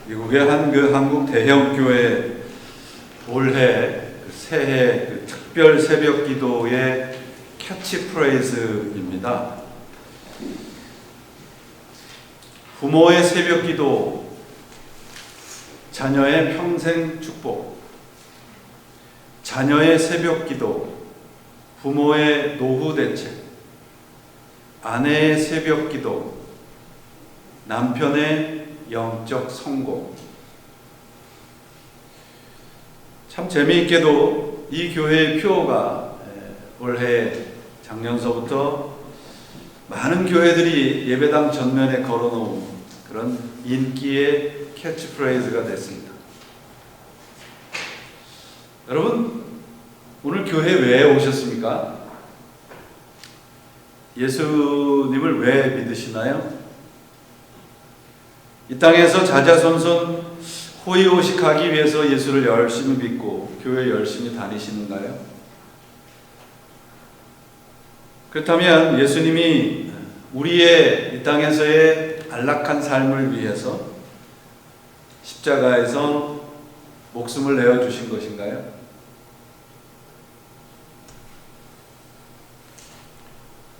미국의 한국 대형교회 올해 새해 특별 새벽 기도의 캐치프레이즈입니다. 부모의 새벽 기도, 자녀의 평생 축복. 자녀의 새벽 기도, 부모의 노후 대책. 아내의 새벽 기도, 남편의 영적 성공. 참 재미있게도 이 교회의 표어가 올해 작년서부터 많은 교회들이 예배당 전면에 걸어놓은 그런 인기의 캐치프레이즈가 됐습니다. 여러분, 오늘 교회 왜 오셨습니까? 예수님을 왜 믿으시나요? 이 땅에서 자자손손 호의호식하기 위해서 예수를 열심히 믿고 교회 열심히 다니시는가요? 그렇다면 예수님이 우리의 이 땅에서의 안락한 삶을 위해서 십자가에서 목숨을 내어주신 것인가요?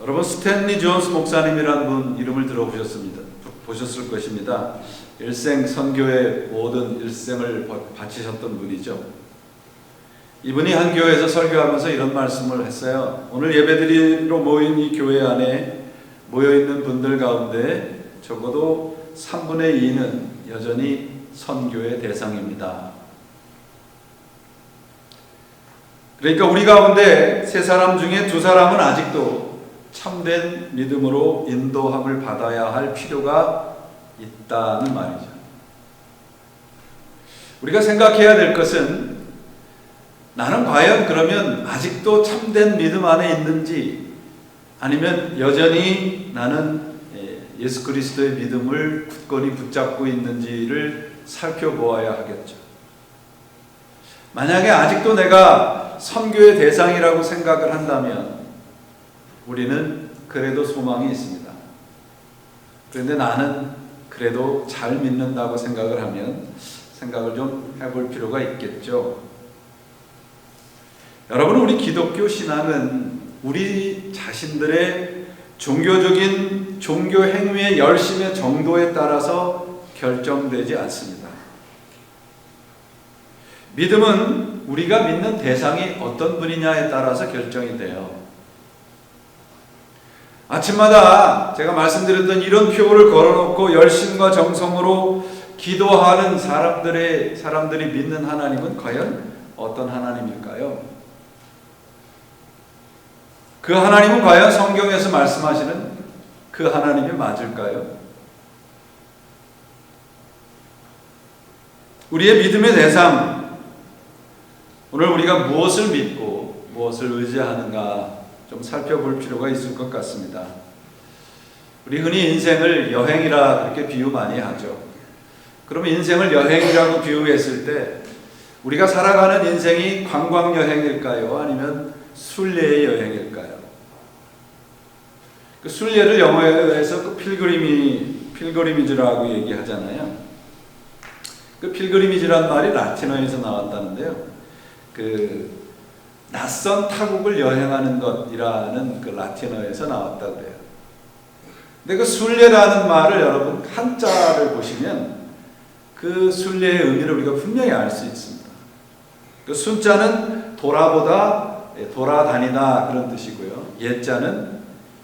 여러분, 스탠리 존스 목사님이라는 분 이름을 보셨을 것입니다. 일생 선교의 모든 일생을 바치셨던 분이죠. 이분이 한 교회에서 설교하면서 이런 말씀을 했어요. 오늘 예배드리러 모인 이 교회 안에 모여있는 분들 가운데 적어도 3분의 2는 여전히 선교의 대상입니다. 그러니까 우리 가운데 3사람 중에 2사람은 아직도 참된 믿음으로 인도함을 받아야 할 필요가 있다는 말이죠. 우리가 생각해야 될 것은 나는 과연 그러면 아직도 참된 믿음 안에 있는지, 아니면 여전히 나는 예수 그리스도의 믿음을 굳건히 붙잡고 있는지를 살펴보아야 하겠죠. 만약에 아직도 내가 선교의 대상이라고 생각을 한다면 우리는 그래도 소망이 있습니다. 그런데 나는 그래도 잘 믿는다고 생각을 하면 생각을 좀 해볼 필요가 있겠죠. 여러분, 우리 기독교 신앙은 우리 자신들의 종교적인 종교 행위의 열심의 정도에 따라서 결정되지 않습니다. 믿음은 우리가 믿는 대상이 어떤 분이냐에 따라서 결정이 돼요. 아침마다 제가 말씀드렸던 이런 표를 걸어놓고 열심과 정성으로 기도하는 사람들이 믿는 하나님은 과연 어떤 하나님일까요? 그 하나님은 과연 성경에서 말씀하시는 그 하나님이 맞을까요? 우리의 믿음의 대상, 오늘 우리가 무엇을 믿고 무엇을 의지하는가 좀 살펴볼 필요가 있을 것 같습니다. 우리 흔히 인생을 여행이라 그렇게 비유 많이 하죠. 그러면 인생을 여행이라고 비유했을 때 우리가 살아가는 인생이 관광 여행일까요? 아니면 순례의 여행일까요? 그 순례를 영어에서 그 필그리미지라고 얘기하잖아요. 그 필그리미지란 말이 라틴어에서 나왔다는데요. 그 낯선 타국을 여행하는 것이라는 그 라틴어에서 나왔다고 그래요. 근데 그 순례라는 말을 여러분 한자를 보시면 그 순례의 의미를 우리가 분명히 알 수 있습니다. 그 순자는 돌아다니다 그런 뜻이고요. 예자는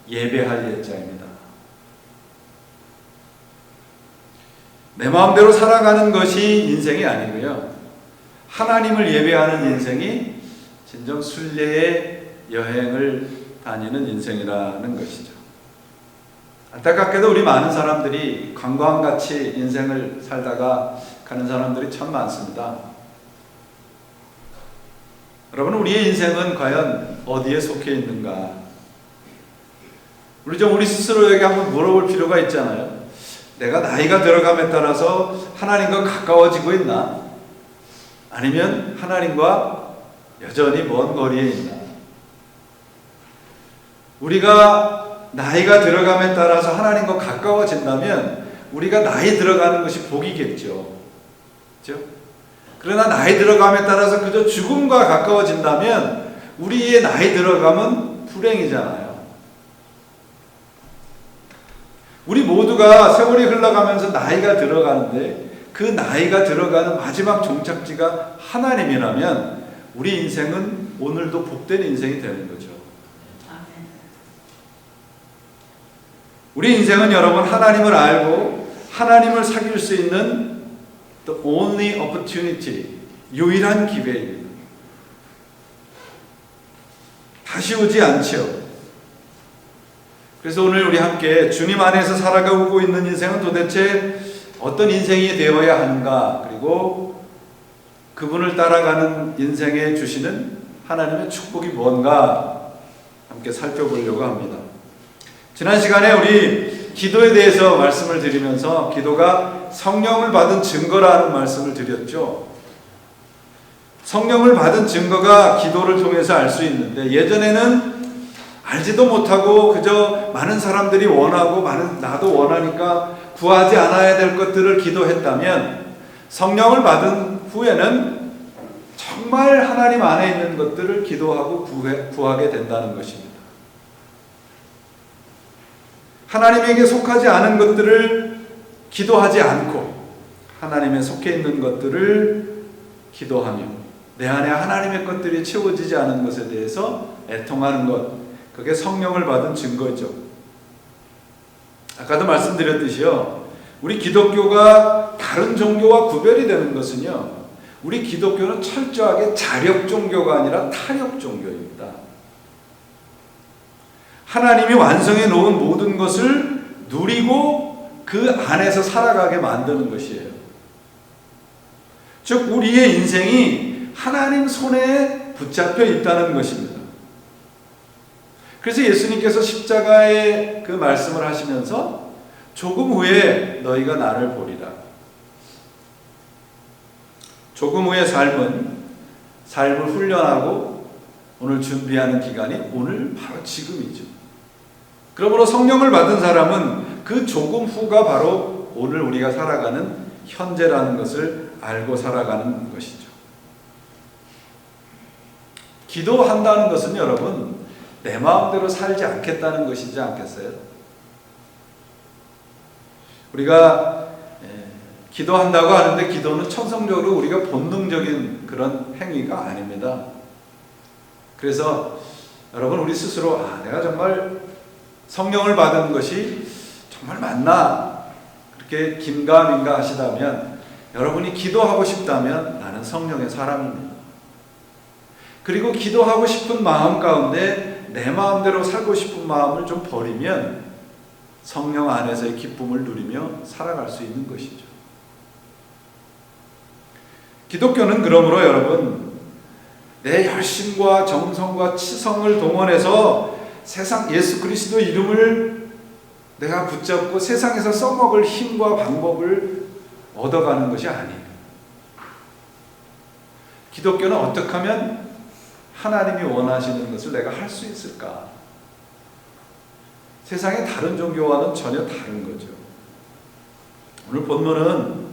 예배할 예자입니다. 내 마음대로 살아가는 것이 인생이 아니고요. 하나님을 예배하는 인생이 진정 순례의 여행을 다니는 인생이라는 것이죠. 안타깝게도 우리 많은 사람들이 관광같이 인생을 살다가 가는 사람들이 참 많습니다. 여러분, 우리의 인생은 과연 어디에 속해 있는가? 우리 스스로에게 한번 물어볼 필요가 있잖아요. 내가 나이가 들어감에 따라서 하나님과 가까워지고 있나? 아니면 하나님과 여전히 먼 거리에 있나? 우리가 나이가 들어감에 따라서 하나님과 가까워진다면 우리가 나이 들어가는 것이 복이겠죠. 그렇죠? 그러나 나이 들어감에 따라서 그저 죽음과 가까워진다면 우리의 나이 들어감은 불행이잖아요. 우리 모두가 세월이 흘러가면서 나이가 들어가는데 그 나이가 들어가는 마지막 종착지가 하나님이라면 우리 인생은 오늘도 복된 인생이 되는 거죠. 우리 인생은 여러분 하나님을 알고 하나님을 사귈 수 있는 the only opportunity, 유일한 기회입니다. 다시 오지 않죠. 그래서 오늘 우리 함께 주님 안에서 살아가고 있는 인생은 도대체 어떤 인생이 되어야 하는가, 그리고 그분을 따라가는 인생에 주시는 하나님의 축복이 뭔가 함께 살펴보려고 합니다. 지난 시간에 우리 기도에 대해서 말씀을 드리면서 기도가 성령을 받은 증거라는 말씀을 드렸죠. 성령을 받은 증거가 기도를 통해서 알 수 있는데 예전에는 알지도 못하고 그저 많은 사람들이 원하고 나도 원하니까 구하지 않아야 될 것들을 기도했다면 성령을 받은 후에는 정말 하나님 안에 있는 것들을 기도하고 구하게 된다는 것입니다. 하나님에게 속하지 않은 것들을 기도하지 않고 하나님에 속해 있는 것들을 기도하며 내 안에 하나님의 것들이 채워지지 않은 것에 대해서 애통하는 것, 그게 성령을 받은 증거죠. 아까도 말씀드렸듯이요, 우리 기독교가 다른 종교와 구별이 되는 것은요, 우리 기독교는 철저하게 자력 종교가 아니라 타력 종교입니다. 하나님이 완성해 놓은 모든 것을 누리고 그 안에서 살아가게 만드는 것이에요. 즉 우리의 인생이 하나님 손에 붙잡혀 있다는 것입니다. 그래서 예수님께서 십자가의 그 말씀을 하시면서 조금 후에 너희가 나를 보리라. 조금 후의 삶을 훈련하고 오늘 준비하는 기간이 오늘 바로 지금이죠. 그러므로 성령을 받은 사람은 그 조금 후가 바로 오늘 우리가 살아가는 현재라는 것을 알고 살아가는 것이죠. 기도한다는 것은 여러분 내 마음대로 살지 않겠다는 것이지 않겠어요? 우리가 기도한다고 하는데 기도는 천성적으로 우리가 본능적인 그런 행위가 아닙니다. 그래서 여러분 우리 스스로 내가 정말 성령을 받은 것이 정말 맞나? 그렇게 긴가민가 하시다면 여러분이 기도하고 싶다면 나는 성령의 사람입니다. 그리고 기도하고 싶은 마음 가운데 내 마음대로 살고 싶은 마음을 좀 버리면 성령 안에서의 기쁨을 누리며 살아갈 수 있는 것이죠. 기독교는 그러므로 여러분 내 열심과 정성과 치성을 동원해서 세상 예수 그리스도 이름을 내가 붙잡고 세상에서 써먹을 힘과 방법을 얻어가는 것이 아니에요. 기독교는 어떻게 하면 하나님이 원하시는 것을 내가 할 수 있을까? 세상의 다른 종교와는 전혀 다른 거죠. 오늘 본문은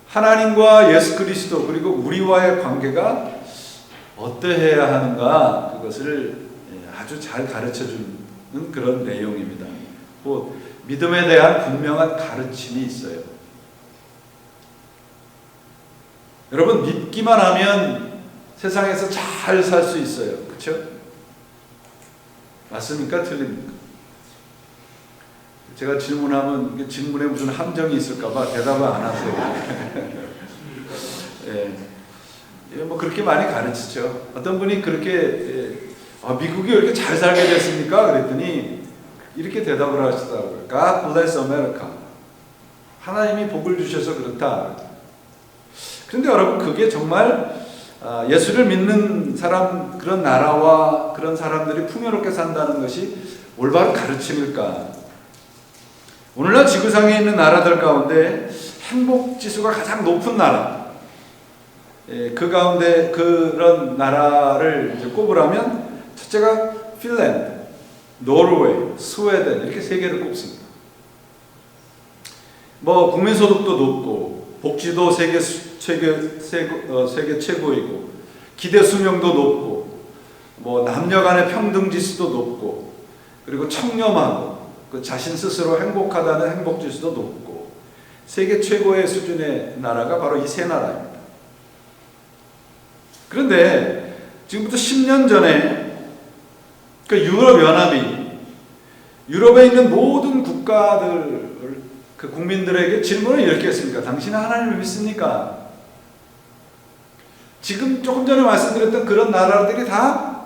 하나님과 예수 그리스도 그리고 우리와의 관계가 어떠해야 하는가 그것을 아주 잘 가르쳐주는 그런 내용입니다. 곧 믿음에 대한 분명한 가르침이 있어요. 여러분 믿기만 하면 세상에서 잘 살 수 있어요. 그렇죠? 맞습니까? 틀립니까? 제가 질문하면 질문에 무슨 함정이 있을까봐 대답을 안 하세요. 뭐 그렇게 많이 가르치죠. 어떤 분이 그렇게 미국이 왜 이렇게 잘 살게 됐습니까? 그랬더니 이렇게 대답을 하시더라고요. God bless America. 하나님이 복을 주셔서 그렇다. 그런데 여러분 그게 정말 예수를 믿는 사람, 그런 나라와 그런 사람들이 풍요롭게 산다는 것이 올바른 가르침일까? 오늘날 지구상에 있는 나라들 가운데 행복지수가 가장 높은 나라, 그 가운데 그런 나라를 이제 꼽으라면 첫째가 핀란드, 노르웨이, 스웨덴 이렇게 세 개를 꼽습니다. 뭐 국민소득도 높고 복지도 세계 최고이고, 기대 수명도 높고, 뭐 남녀 간의 평등 지수도 높고, 그리고 청렴하고, 그 자신 스스로 행복하다는 행복 지수도 높고, 세계 최고의 수준의 나라가 바로 이 세 나라입니다. 그런데 지금부터 10년 전에 그 유럽연합이 유럽에 있는 모든 국가들, 그 국민들에게 질문을 이렇게 했습니다. 당신은 하나님을 믿습니까? 지금 조금 전에 말씀드렸던 그런 나라들이 다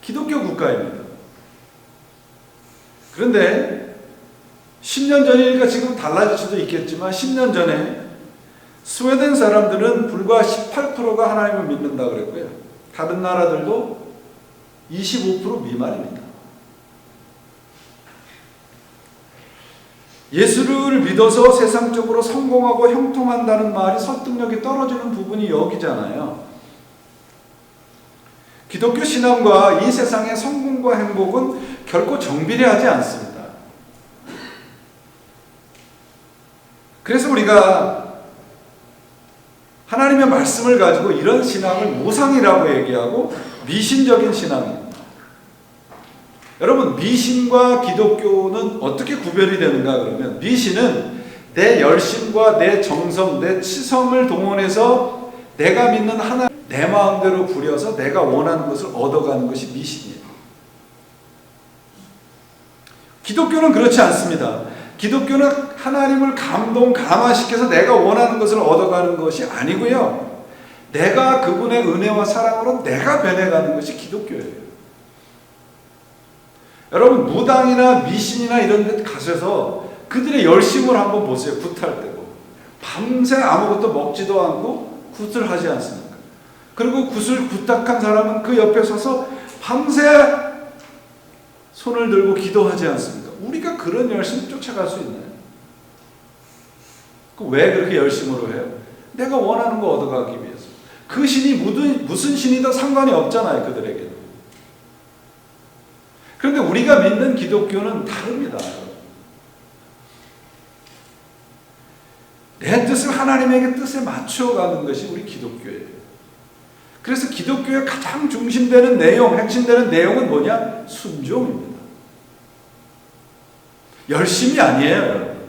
기독교 국가입니다. 그런데 10년 전이니까 지금 달라질 수도 있겠지만 10년 전에 스웨덴 사람들은 불과 18%가 하나님을 믿는다고 그랬고요. 다른 나라들도 25% 미만입니다. 예수를 믿어서 세상적으로 성공하고 형통한다는 말이 설득력이 떨어지는 부분이 여기잖아요. 기독교 신앙과 이 세상의 성공과 행복은 결코 정비례하지 않습니다. 그래서 우리가 하나님의 말씀을 가지고 이런 신앙을 모상이라고 얘기하고 미신적인 신앙입니다. 여러분, 미신과 기독교는 어떻게 구별이 되는가 그러면, 미신은 내 열심과 내 정성, 내 치성을 동원해서 내가 믿는 하나님, 내 마음대로 부려서 내가 원하는 것을 얻어가는 것이 미신이에요. 기독교는 그렇지 않습니다. 기독교는 하나님을 감화시켜서 내가 원하는 것을 얻어가는 것이 아니고요. 내가 그분의 은혜와 사랑으로 내가 변해가는 것이 기독교예요. 여러분, 무당이나 미신이나 이런 데 가셔서 그들의 열심을 한번 보세요. 굿할 때고. 밤새 아무것도 먹지도 않고 굿을 하지 않습니까? 그리고 굿을 부탁한 사람은 그 옆에 서서 밤새 손을 들고 기도하지 않습니까? 우리가 그런 열심을 쫓아갈 수 있나요? 왜 그렇게 열심으로 해요? 내가 원하는 거 얻어가기 위해서. 그 신이 무슨 신이든 상관이 없잖아요, 그들에게. 그런데 우리가 믿는 기독교는 다릅니다. 내 뜻을 하나님에게 뜻에 맞춰가는 것이 우리 기독교예요. 그래서 기독교의 가장 중심되는 내용, 핵심되는 내용은 뭐냐? 순종입니다. 열심이 아니에요, 여러분.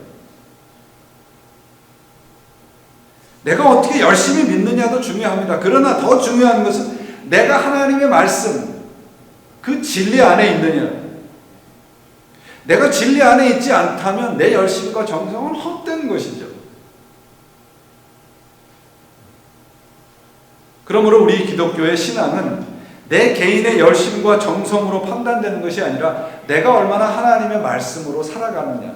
내가 어떻게 열심히 믿느냐도 중요합니다. 그러나 더 중요한 것은 내가 하나님의 말씀, 그 진리 안에 있느냐. 내가 진리 안에 있지 않다면 내 열심과 정성은 헛된 것이죠. 그러므로 우리 기독교의 신앙은 내 개인의 열심과 정성으로 판단되는 것이 아니라 내가 얼마나 하나님의 말씀으로 살아가느냐,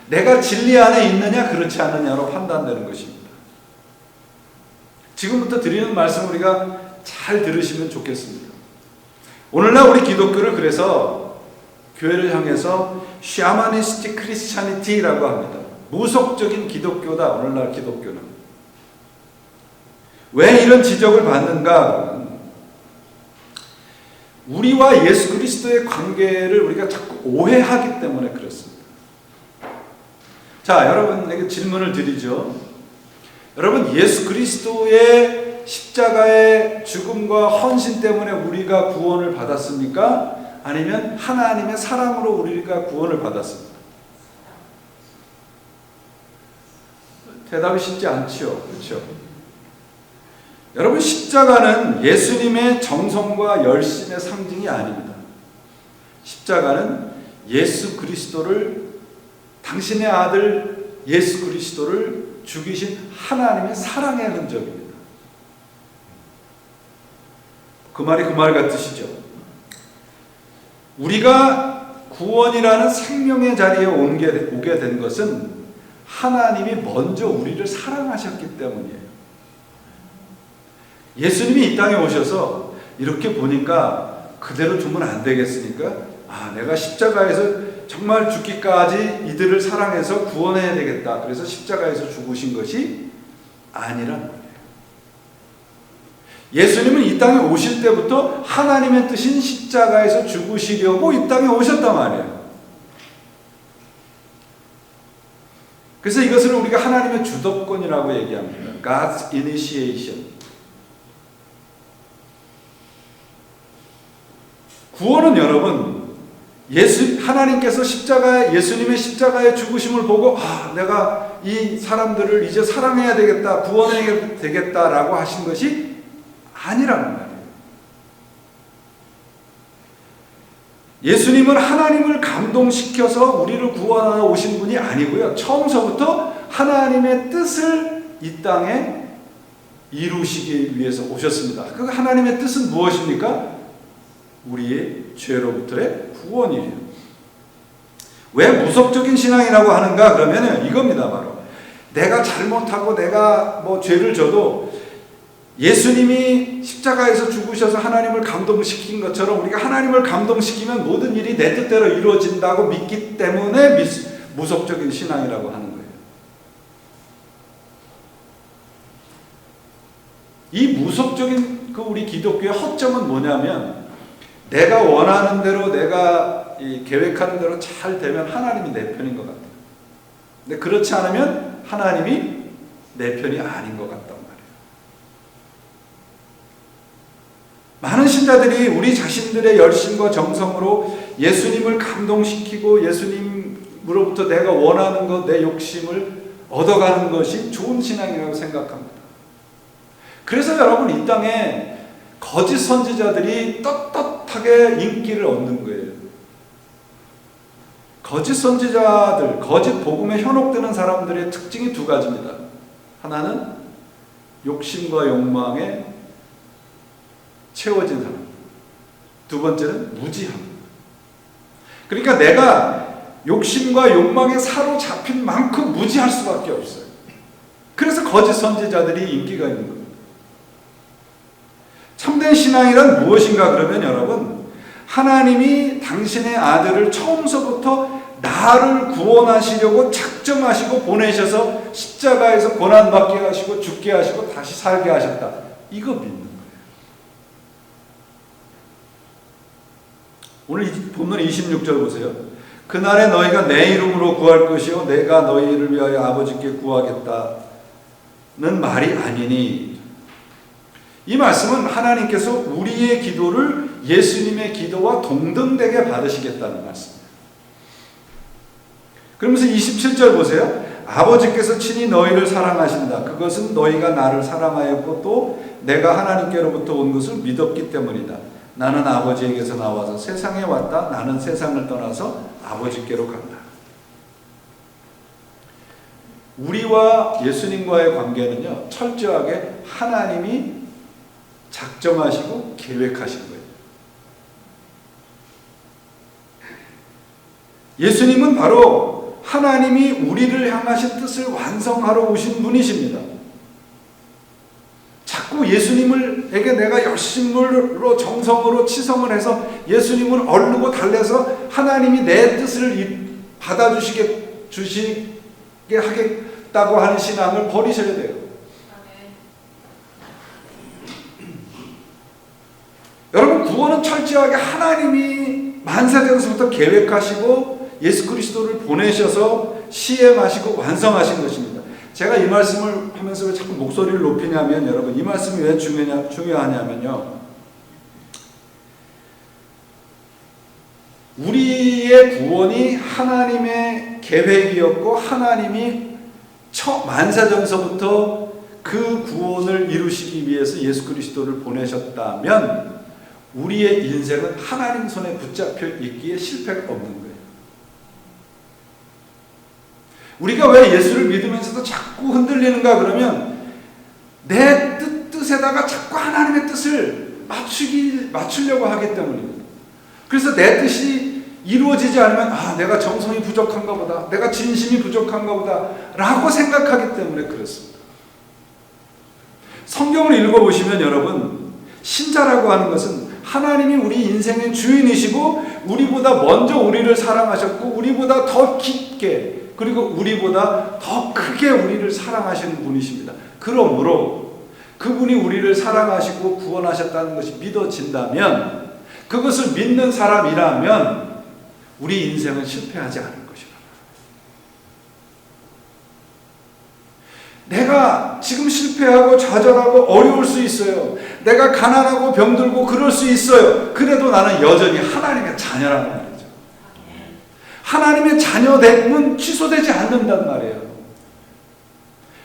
내가 진리 안에 있느냐 그렇지 않느냐로 판단되는 것입니다. 지금부터 드리는 말씀 우리가 잘 들으시면 좋겠습니다. 오늘날 우리 기독교를 그래서 교회를 향해서 샤머니스틱 크리스찬니티라고 합니다. 무속적인 기독교다, 오늘날 기독교는. 왜 이런 지적을 받는가? 우리와 예수 그리스도의 관계를 우리가 자꾸 오해하기 때문에 그렇습니다. 자, 여러분에게 질문을 드리죠. 여러분, 예수 그리스도의 십자가의 죽음과 헌신 때문에 우리가 구원을 받았습니까? 아니면 하나님의 사랑으로 우리가 구원을 받았습니까? 대답이 쉽지 않죠. 그렇죠? 여러분, 십자가는 예수님의 정성과 열심의 상징이 아닙니다. 십자가는 예수 그리스도를, 당신의 아들 예수 그리스도를 죽이신 하나님의 사랑의 흔적입니다. 그 말이 그 말 같으시죠? 우리가 구원이라는 생명의 자리에 오게 된 것은 하나님이 먼저 우리를 사랑하셨기 때문이에요. 예수님이 이 땅에 오셔서 이렇게 보니까 그대로 두면 안 되겠으니까, 내가 십자가에서 정말 죽기까지 이들을 사랑해서 구원해야 되겠다. 그래서 십자가에서 죽으신 것이 아니란 말이에요. 예수님은 이 땅에 오실 때부터 하나님의 뜻인 십자가에서 죽으시려고 이 땅에 오셨단 말이에요. 그래서 이것을 우리가 하나님의 주도권이라고 얘기합니다. God's initiation. 구원은 여러분, 하나님께서 예수님의 십자가의 죽으심을 보고, 내가 이 사람들을 이제 사랑해야 되겠다, 구원해야 되겠다라고 하신 것이 아니라는 말이에요. 예수님은 하나님을 감동시켜서 우리를 구원하러 오신 분이 아니고요. 처음서부터 하나님의 뜻을 이 땅에 이루시기 위해서 오셨습니다. 그 하나님의 뜻은 무엇입니까? 우리의 죄로부터의 구원이에요. 왜 무속적인 신앙이라고 하는가? 그러면 이겁니다. 바로 내가 잘못하고 내가 죄를 져도 예수님이 십자가에서 죽으셔서 하나님을 감동시킨 것처럼 우리가 하나님을 감동시키면 모든 일이 내 뜻대로 이루어진다고 믿기 때문에 무속적인 신앙이라고 하는 거예요. 이 무속적인 우리 기독교의 허점은 뭐냐면, 내가 원하는 대로, 내가 계획하는 대로 잘 되면 하나님이 내 편인 것 같아요. 근데 그렇지 않으면 하나님이 내 편이 아닌 것 같단 말이에요. 많은 신자들이 우리 자신들의 열심과 정성으로 예수님을 감동시키고 예수님으로부터 내가 원하는 것, 내 욕심을 얻어가는 것이 좋은 신앙이라고 생각합니다. 그래서 여러분, 이 땅에 거짓 선지자들이 떳떳하게 인기를 얻는 거예요. 거짓 선지자들, 거짓 복음에 현혹되는 사람들의 특징이 두 가지입니다. 하나는 욕심과 욕망에 채워진 사람. 두 번째는 무지함. 그러니까 내가 욕심과 욕망에 사로잡힌 만큼 무지할 수밖에 없어요. 그래서 거짓 선지자들이 인기가 있는 겁니다. 참된 신앙이란 무엇인가? 그러면 여러분, 하나님이 당신의 아들을 처음서부터 나를 구원하시려고 작정하시고 보내셔서 십자가에서 고난받게 하시고 죽게 하시고 다시 살게 하셨다. 이거 믿는 거예요. 오늘 본문 26절 보세요. 그날에 너희가 내 이름으로 구할 것이요 내가 너희를 위하여 아버지께 구하겠다는 말이 아니니, 이 말씀은 하나님께서 우리의 기도를 예수님의 기도와 동등되게 받으시겠다는 말씀입니다. 그러면서 27절 보세요. 아버지께서 친히 너희를 사랑하신다. 그것은 너희가 나를 사랑하였고 또 내가 하나님께로부터 온 것을 믿었기 때문이다. 나는 아버지에게서 나와서 세상에 왔다. 나는 세상을 떠나서 아버지께로 간다. 우리와 예수님과의 관계는요, 철저하게 하나님이 작정하시고 계획하신 거예요. 예수님은 바로 하나님이 우리를 향하신 뜻을 완성하러 오신 분이십니다. 자꾸 예수님에게 내가 열심으로 정성으로 치성을 해서 예수님을 얼르고 달래서 하나님이 내 뜻을 받아주시게 하겠다고 하는 신앙을 버리셔야 돼요. 여러분, 구원은 철저하게 하나님이 만세전서부터 계획하시고 예수 그리스도를 보내셔서 시행하시고 완성하신 것입니다. 제가 이 말씀을 하면서 왜 자꾸 목소리를 높이냐면, 여러분, 이 말씀이 왜 중요하냐면요, 우리의 구원이 하나님의 계획이었고 하나님이 만세전서부터 그 구원을 이루시기 위해서 예수 그리스도를 보내셨다면 우리의 인생은 하나님 손에 붙잡혀 있기에 실패가 없는 거예요. 우리가 왜 예수를 믿으면서도 자꾸 흔들리는가? 그러면 내 뜻에다가 자꾸 하나님의 뜻을 맞추려고 하기 때문입니다. 그래서 내 뜻이 이루어지지 않으면 내가 정성이 부족한가 보다, 내가 진심이 부족한가 보다 라고 생각하기 때문에 그렇습니다. 성경을 읽어보시면 여러분, 신자라고 하는 것은 하나님이 우리 인생의 주인이시고 우리보다 먼저 우리를 사랑하셨고 우리보다 더 깊게 그리고 우리보다 더 크게 우리를 사랑하시는 분이십니다. 그러므로 그분이 우리를 사랑하시고 구원하셨다는 것이 믿어진다면, 그것을 믿는 사람이라면 우리 인생은 실패하지 않을 것이다. 내가 지금 실패하고 좌절하고 어려울 수 있어요. 내가 가난하고 병들고 그럴 수 있어요. 그래도 나는 여전히 하나님의 자녀라는 말이죠. 하나님의 자녀됨은 취소되지 않는단 말이에요.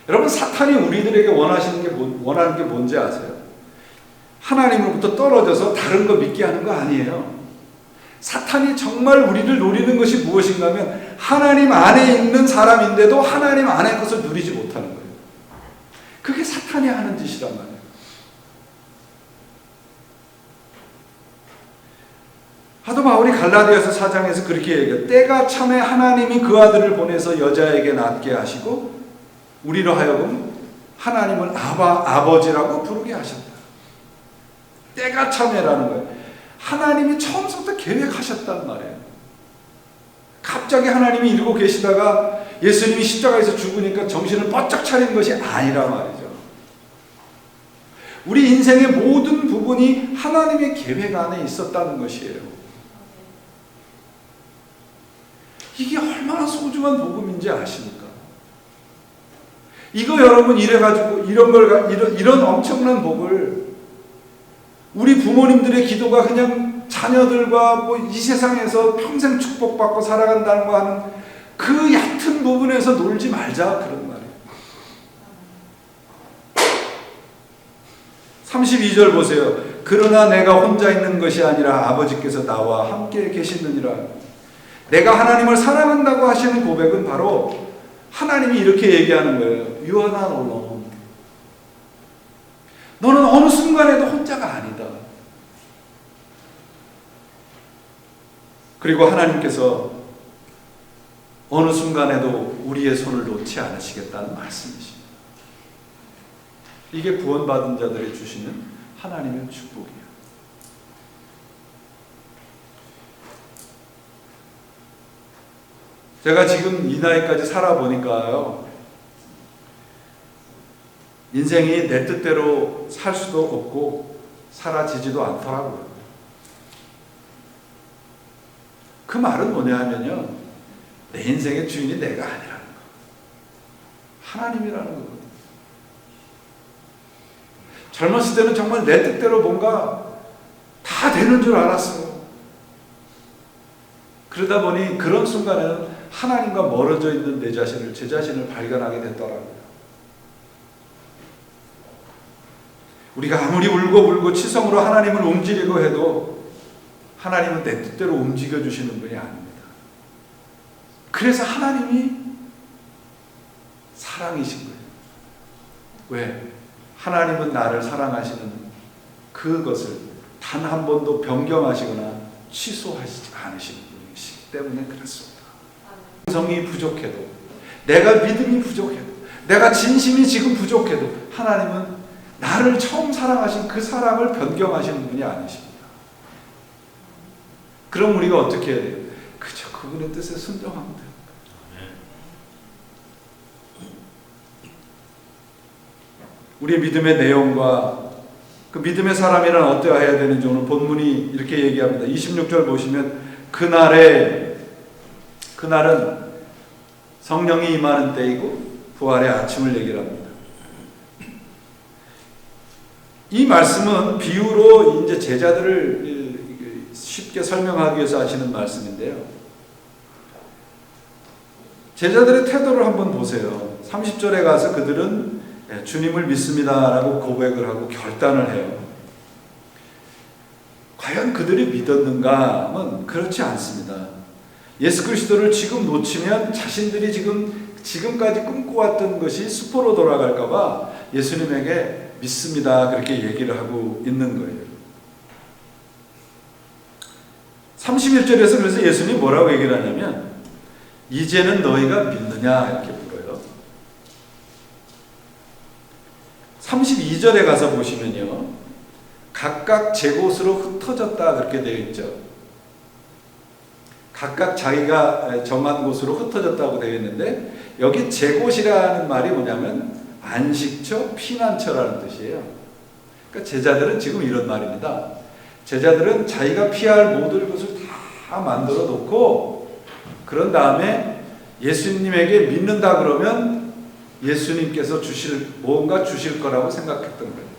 여러분, 사탄이 우리들에게 원하는 게 뭔지 아세요? 하나님으로부터 떨어져서 다른 거 믿게 하는 거 아니에요. 사탄이 정말 우리를 노리는 것이 무엇인가 하면 하나님 안에 있는 사람인데도 하나님 안의 것을 누리지 못하는 거예요. 그게 사탄이 하는 짓이란 말이에요. 사도 바울이 갈라디아서 4장에서 그렇게 얘기해요. 때가 참에 하나님이 그 아들을 보내서 여자에게 낳게 하시고 우리로 하여금 하나님을 아버지라고 부르게 하셨다. 때가 참에라는 거예요. 하나님이 처음부터 계획하셨단 말이에요. 갑자기 하나님이 이러고 계시다가 예수님이 십자가에서 죽으니까 정신을 번쩍 차린 것이 아니라 말이죠. 우리 인생의 모든 부분이 하나님의 계획 안에 있었다는 것이에요. 이게 얼마나 소중한 복음인지 아십니까? 이거 여러분 이래가지고 이런 엄청난 복을 우리 부모님들의 기도가 그냥 자녀들과 이 세상에서 평생 축복받고 살아간다는 거 하는 그 얕은 부분에서 놀지 말자 그런 말이에요. 32절 보세요. 그러나 내가 혼자 있는 것이 아니라 아버지께서 나와 함께 계시느니라. 내가 하나님을 사랑한다고 하시는 고백은 바로 하나님이 이렇게 얘기하는 거예요. You are not alone. 너는 어느 순간에도 혼자가 아니다. 그리고 하나님께서 어느 순간에도 우리의 손을 놓지 않으시겠다는 말씀이십니다. 이게 구원받은 자들이 주시는 하나님의 축복이에요. 제가 지금 이 나이까지 살아보니까요, 인생이 내 뜻대로 살 수도 없고 사라지지도 않더라고요. 그 말은 뭐냐 하면요, 내 인생의 주인이 내가 아니라는 거, 하나님이라는 거거든요. 젊었을 때는 정말 내 뜻대로 뭔가 다 되는 줄 알았어요. 그러다 보니 그런 순간에는 하나님과 멀어져 있는 제 자신을 발견하게 됐더라고요. 우리가 아무리 울고 치성으로 하나님을 움직이려고 해도 하나님은 내 뜻대로 움직여주시는 분이 아닙니다. 그래서 하나님이 사랑이신 거예요. 왜? 하나님은 나를 사랑하시는 그것을 단 한 번도 변경하시거나 취소하시지 않으시는 분이시기 때문에 그렇습니다. 성이 부족해도, 내가 믿음이 부족해도, 내가 진심이 지금 부족해도 하나님은 나를 처음 사랑하신 그 사랑을 변경하시는 분이 아니십니다. 그럼 우리가 어떻게 해야 돼요? 그저 그분의 뜻에 순종하면 돼요. 우리의 믿음의 내용과 그 믿음의 사람이란 어떠해야 되는지 오늘 본문이 이렇게 얘기합니다. 26절 보시면 그날은 성령이 임하는 때이고 부활의 아침을 얘기를 합니다. 이 말씀은 비유로 이제 제자들을 쉽게 설명하기 위해서 하시는 말씀인데요. 제자들의 태도를 한번 보세요. 30절에 가서 그들은 주님을 믿습니다라고 고백을 하고 결단을 해요. 과연 그들이 믿었는가는 그렇지 않습니다. 예수 그리스도를 지금 놓치면 자신들이 지금까지 꿈꿔왔던 것이 수포로 돌아갈까 봐 예수님에게 믿습니다 그렇게 얘기를 하고 있는 거예요. 31절에서 그래서 예수님이 뭐라고 얘기를 하냐면 이제는 너희가 믿느냐 이렇게 물어요. 32절에 가서 보시면요, 각각 제 곳으로 흩어졌다 그렇게 되어 있죠. 각각 자기가 정한 곳으로 흩어졌다고 되어 있는데 여기 제 곳이라는 말이 뭐냐면 안식처, 피난처라는 뜻이에요. 그러니까 제자들은 지금 이런 말입니다. 제자들은 자기가 피할 모든 것을 다 만들어 놓고 그런 다음에 예수님에게 믿는다 그러면 예수님께서 뭔가 주실 거라고 생각했던 거예요.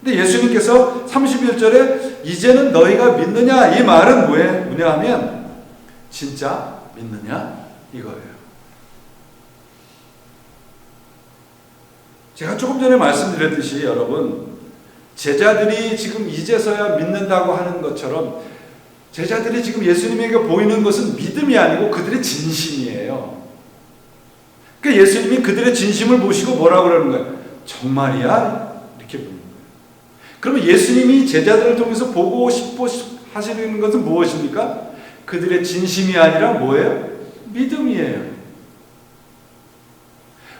근데 예수님께서 31절에 이제는 너희가 믿느냐, 이 말은 뭐냐 하면 진짜 믿느냐 이거예요. 제가 조금 전에 말씀드렸듯이 여러분, 제자들이 지금 이제서야 믿는다고 하는 것처럼 제자들이 지금 예수님에게 보이는 것은 믿음이 아니고 그들의 진심이에요. 그러니까 예수님이 그들의 진심을 보시고 뭐라고 그러는 거예요? 정말이야? 이렇게 보는 거예요. 그러면 예수님이 제자들을 통해서 보고 싶어 하시는 것은 무엇입니까? 그들의 진심이 아니라 뭐예요? 믿음이에요.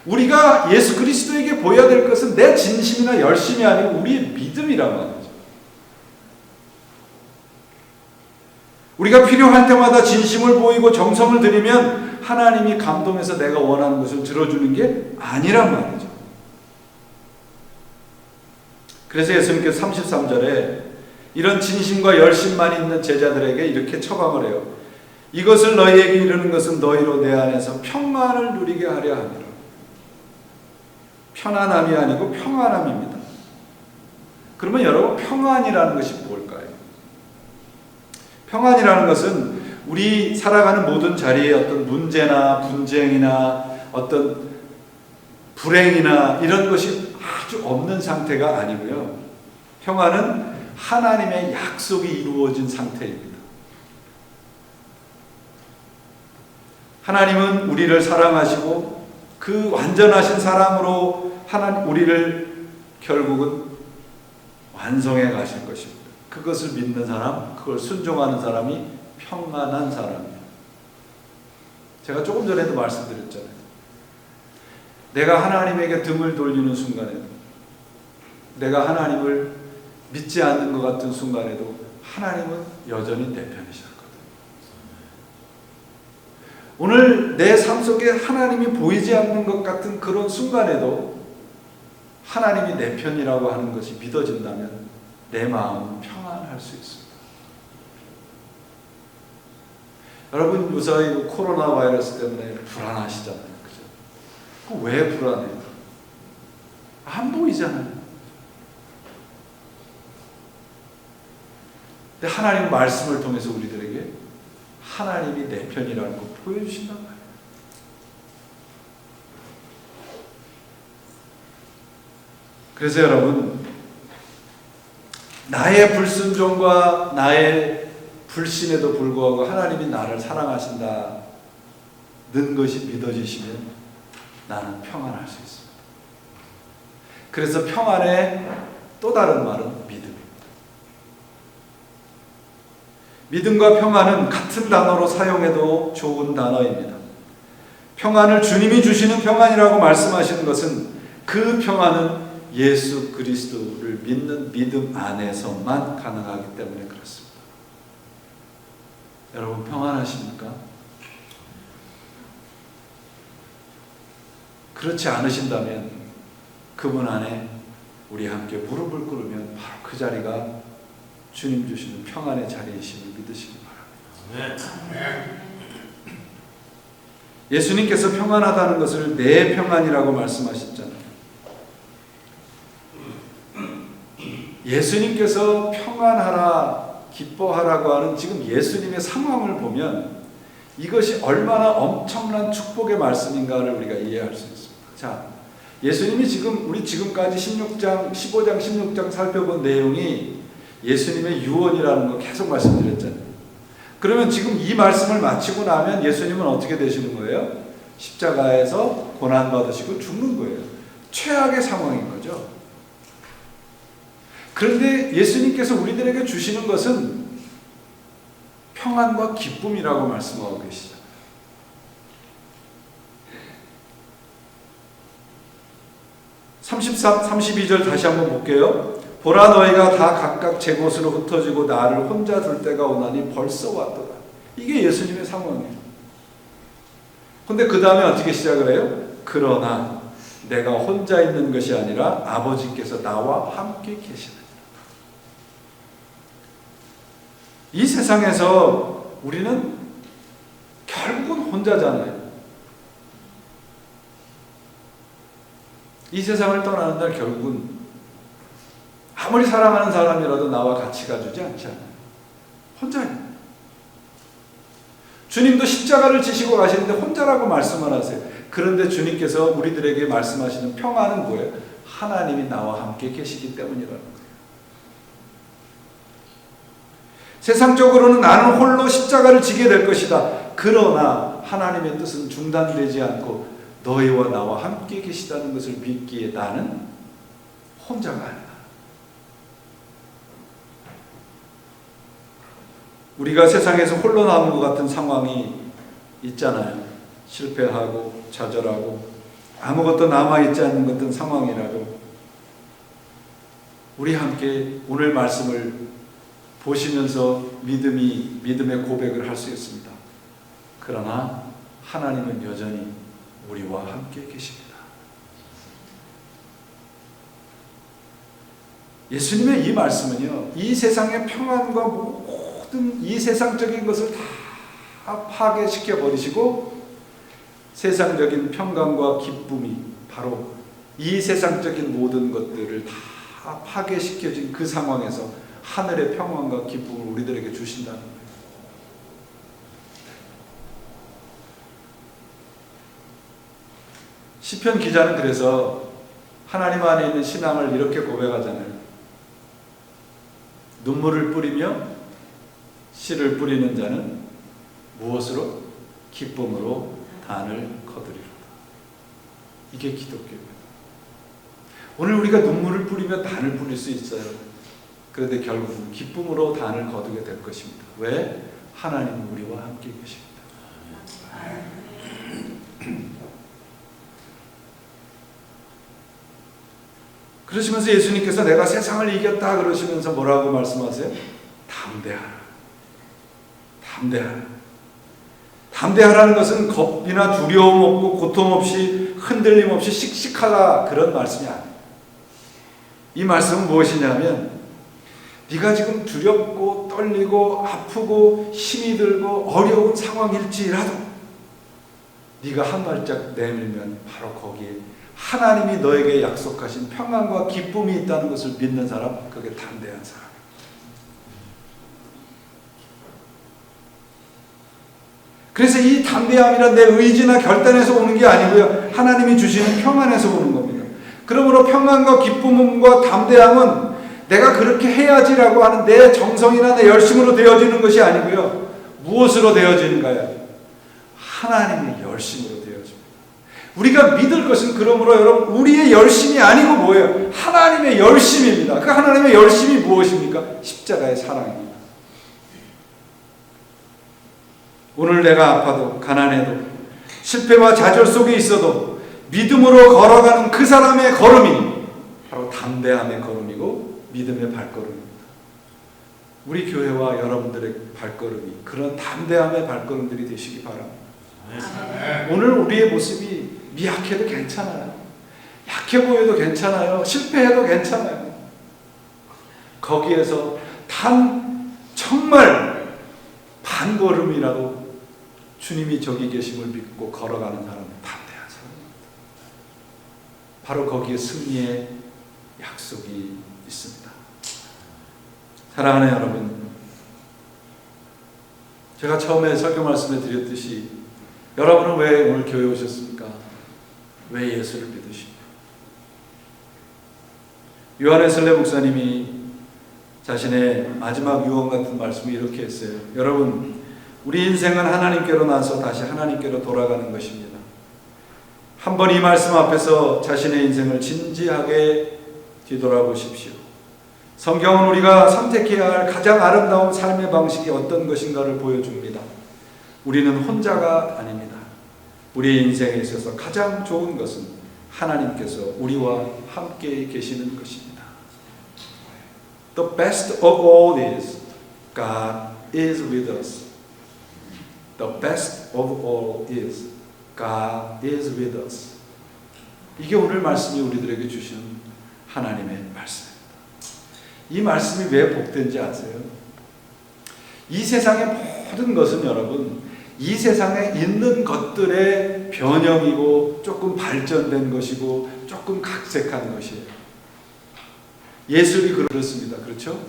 우리가 예수 그리스도에게 보여야 될 것은 내 진심이나 열심이 아니고 우리의 믿음이란 말이죠. 우리가 필요할 때마다 진심을 보이고 정성을 들이면 하나님이 감동해서 내가 원하는 것을 들어주는 게 아니란 말이죠. 그래서 예수님께서 33절에 이런 진심과 열심만 있는 제자들에게 이렇게 처방을 해요. 이것을 너희에게 이르는 것은 너희로 내 안에서 평안을 누리게 하려 함이라. 편안함이 아니고 평안함입니다. 그러면 여러분, 평안이라는 것이 뭘까요? 평안이라는 것은 우리 살아가는 모든 자리에 어떤 문제나 분쟁이나 어떤 불행이나 이런 것이 아주 없는 상태가 아니고요. 평안은 하나님의 약속이 이루어진 상태입니다. 하나님은 우리를 사랑하시고 그 완전하신 사랑으로 우리를 결국은 완성해 가실 것입니다. 그것을 믿는 사람, 그걸 순종하는 사람이 평안한 사람이에요. 제가 조금 전에도 말씀드렸잖아요. 내가 하나님에게 등을 돌리는 순간에도, 내가 하나님을 믿지 않는 것 같은 순간에도 하나님은 여전히 내 편이셨거든요. 오늘 내 삶 속에 하나님이 보이지 않는 것 같은 그런 순간에도 하나님이 내 편이라고 하는 것이 믿어진다면 내 마음은 평안할 수 있습니다. 여러분, 요새 코로나 바이러스 때문에 불안하시잖아요. 그죠? 왜 불안해요? 안 보이잖아요. 근데 하나님 말씀을 통해서 우리들에게 하나님이 내 편이라는 걸 보여주신단 말이에요. 그래서 여러분, 나의 불순종과 나의 불신에도 불구하고 하나님이 나를 사랑하신다는 것이 믿어지시면 나는 평안할 수 있습니다. 그래서 평안의 또 다른 말은 믿음입니다. 믿음과 평안은 같은 단어로 사용해도 좋은 단어입니다. 평안을 주님이 주시는 평안이라고 말씀하시는 것은 그 평안은 예수 그리스도를 믿는 믿음 안에서만 가능하기 때문에 그렇습니다. 여러분, 평안하십니까? 그렇지 않으신다면 그분 안에 우리 함께 무릎을 꿇으면 바로 그 자리가 주님 주시는 평안의 자리이심을 믿으시기 바랍니다. 예수님께서 평안하다는 것을 내 평안이라고 말씀하셨잖아요. 예수님께서 평안하라, 기뻐하라고 하는 지금 예수님의 상황을 보면 이것이 얼마나 엄청난 축복의 말씀인가를 우리가 이해할 수 있습니다. 자, 예수님이 우리 지금까지 15장, 16장 살펴본 내용이 예수님의 유언이라는 거 계속 말씀드렸잖아요. 그러면 지금 이 말씀을 마치고 나면 예수님은 어떻게 되시는 거예요? 십자가에서 고난받으시고 죽는 거예요. 최악의 상황인 거죠. 그런데 예수님께서 우리들에게 주시는 것은 평안과 기쁨이라고 말씀하고 계시잖아요. 32절 다시 한번 볼게요. 보라, 너희가 다 각각 제 곳으로 흩어지고 나를 혼자 둘 때가 오나니 벌써 왔도다. 이게 예수님의 상황이에요. 근데 그 다음에 어떻게 시작을 해요? 그러나 내가 혼자 있는 것이 아니라 아버지께서 나와 함께 계시느니라. 이 세상에서 우리는 결국은 혼자잖아요. 이 세상을 떠나는 날 결국은 아무리 사랑하는 사람이라도 나와 같이 가주지 않지 않아요. 혼자예요. 주님도 십자가를 지시고 가시는데 혼자라고 말씀을 하세요. 그런데 주님께서 우리들에게 말씀하시는 평안은 뭐예요? 하나님이 나와 함께 계시기 때문이라는 거예요. 세상적으로는 나는 홀로 십자가를 지게 될 것이다. 그러나 하나님의 뜻은 중단되지 않고 너희와 나와 함께 계시다는 것을 믿기에 나는 혼자가 아니다. 우리가 세상에서 홀로 남은 것 같은 상황이 있잖아요. 실패하고 좌절하고 아무것도 남아있지 않는 것 같은 상황이라도 우리 함께 오늘 말씀을 보시면서 믿음의 고백을 할 수 있습니다. 그러나 하나님은 여전히 우리와 함께 계십니다. 예수님의 이 말씀은요, 이 세상의 평안과 모든 이 세상적인 것을 다 파괴시켜 버리시고 세상적인 평강과 기쁨이 바로 이 세상적인 모든 것들을 다 파괴시켜진 그 상황에서 하늘의 평안과 기쁨을 우리들에게 주신다는 거예요. 시편 기자는 그래서 하나님 안에 있는 신앙을 이렇게 고백하잖아요. 눈물을 뿌리며 씨를 뿌리는 자는 무엇으로? 기쁨으로 단을 거두리로다. 이게 기독교입니다. 오늘 우리가 눈물을 뿌리며 단을 뿌릴 수 있어요. 그런데 결국은 기쁨으로 단을 거두게 될 것입니다. 왜? 하나님은 우리와 함께 계십니다. 그러시면서 예수님께서 내가 세상을 이겼다 그러시면서 뭐라고 말씀하세요? 담대하라. 담대하라. 담대하라는 것은 겁이나 두려움 없고 고통 없이 흔들림 없이 씩씩하라 그런 말씀이 아니에요. 이 말씀은 무엇이냐면 네가 지금 두렵고 떨리고 아프고 힘이 들고 어려운 상황일지라도 네가 한 발짝 내밀면 바로 거기에 하나님이 너에게 약속하신 평안과 기쁨이 있다는 것을 믿는 사람, 그게 담대한 사람. 그래서 이 담대함이란 내 의지나 결단에서 오는 게 아니고요, 하나님이 주시는 평안에서 오는 겁니다. 그러므로 평안과 기쁨과 담대함은 내가 그렇게 해야지라고 하는 내 정성이나 내 열심으로 되어지는 것이 아니고요, 무엇으로 되어지는가요? 하나님의 열심으로 되어집니다. 우리가 믿을 것은 그러므로 여러분 우리의 열심이 아니고 뭐예요? 하나님의 열심입니다. 그 하나님의 열심이 무엇입니까? 십자가의 사랑입니다. 오늘 내가 아파도 가난해도 실패와 좌절 속에 있어도 믿음으로 걸어가는 그 사람의 걸음이 바로 담대함의 걸음이고 믿음의 발걸음입니다. 우리 교회와 여러분들의 발걸음이 그런 담대함의 발걸음들이 되시기 바랍니다. 오늘 우리의 모습이 미약해도 괜찮아요. 약해 보여도 괜찮아요. 실패해도 괜찮아요. 거기에서 정말 반 걸음이라도 주님이 저기 계심을 믿고 걸어가는 사람은 담대한 사람입니다. 바로 거기에 승리의 약속이 있습니다. 사랑하는 여러분, 제가 처음에 설교 말씀에 드렸듯이 여러분은 왜 오늘 교회에 오셨습니까? 왜 예수를 믿으십니까? 요한의 설레 목사님이 자신의 마지막 유언 같은 말씀을 이렇게 했어요. 여러분, 우리 인생은 하나님께로 나서 다시 하나님께로 돌아가는 것입니다. 한번 이 말씀 앞에서 자신의 인생을 진지하게 뒤돌아보십시오. 성경은 우리가 선택해야 할 가장 아름다운 삶의 방식이 어떤 것인가를 보여줍니다. 우리는 혼자가 아닙니다. 우리의 인생에 있어서 가장 좋은 것은 하나님께서 우리와 함께 계시는 것입니다. The best of all is God is with us. The best of all is God is with us. 이게 오늘 말씀이 우리들에게 주신 하나님의 말씀입니다. 이 말씀이 왜 복된지 아세요? 이 세상의 모든 것은 여러분 이 세상에 있는 것들의 변형이고 조금 발전된 것이고 조금 각색한 것이에요. 예술이 그렇습니다. 그렇죠?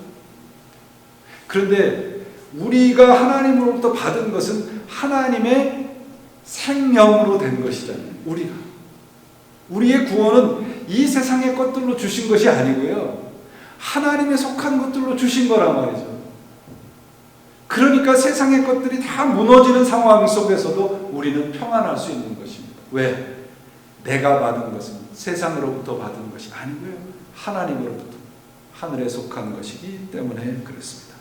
그런데 우리가 하나님으로부터 받은 것은 하나님의 생명으로 된 것이잖아요. 우리의 구원은 이 세상의 것들로 주신 것이 아니고요, 하나님에 속한 것들로 주신 거란 말이죠. 그러니까 세상의 것들이 다 무너지는 상황 속에서도 우리는 평안할 수 있는 것입니다. 왜? 내가 받은 것은 세상으로부터 받은 것이 아니고요, 하나님으로부터 하늘에 속한 것이기 때문에 그렇습니다.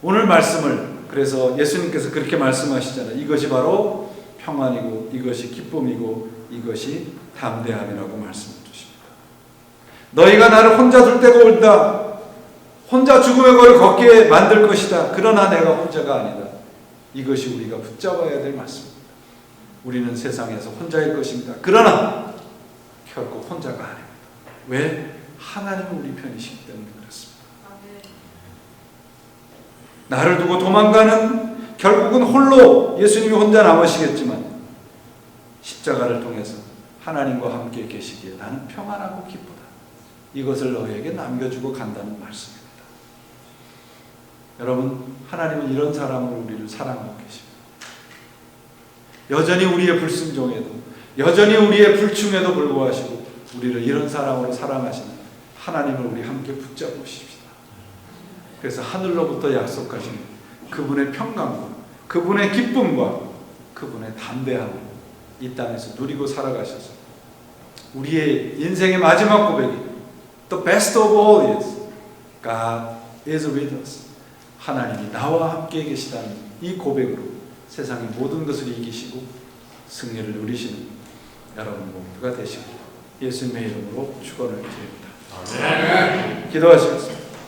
오늘 말씀을 그래서 예수님께서 그렇게 말씀하시잖아요. 이것이 바로 평안이고 이것이 기쁨이고 이것이 담대함이라고 말씀해 주십니다. 너희가 나를 혼자 둘 때가 온다. 혼자 죽음의 거리를 걷게 만들 것이다. 그러나 내가 혼자가 아니다. 이것이 우리가 붙잡아야 될 말씀입니다. 우리는 세상에서 혼자일 것입니다. 그러나 결코 혼자가 아닙니다. 왜? 하나님은 우리 편이시기 때문에 그렇습니다. 나를 두고 도망가는 결국은 홀로 예수님이 혼자 남으시겠지만 십자가를 통해서 하나님과 함께 계시기에 나는 평안하고 기쁘다. 이것을 너희에게 남겨주고 간다는 말씀입니다. 여러분, 하나님은 이런 사람으로 우리를 사랑하고 계십니다. 여전히 우리의 불순종에도, 여전히 우리의 불충에도 불구하시고 우리를 이런 사람으로 사랑하시는 하나님을 우리 함께 붙잡으십시다. 그래서 하늘로부터 약속하신 그분의 평강과 그분의 기쁨과 그분의 담대함을 이 땅에서 누리고 살아가셔서 우리의 인생의 마지막 고백이 The best of all is God is with us. 하나님이 나와 함께 계시다는 이 고백으로 세상의 모든 것을 이기시고 승리를 누리시는 여러분 모두가 되시고 예수님의 이름으로 축원을 드립니다. 기도하시겠습니다.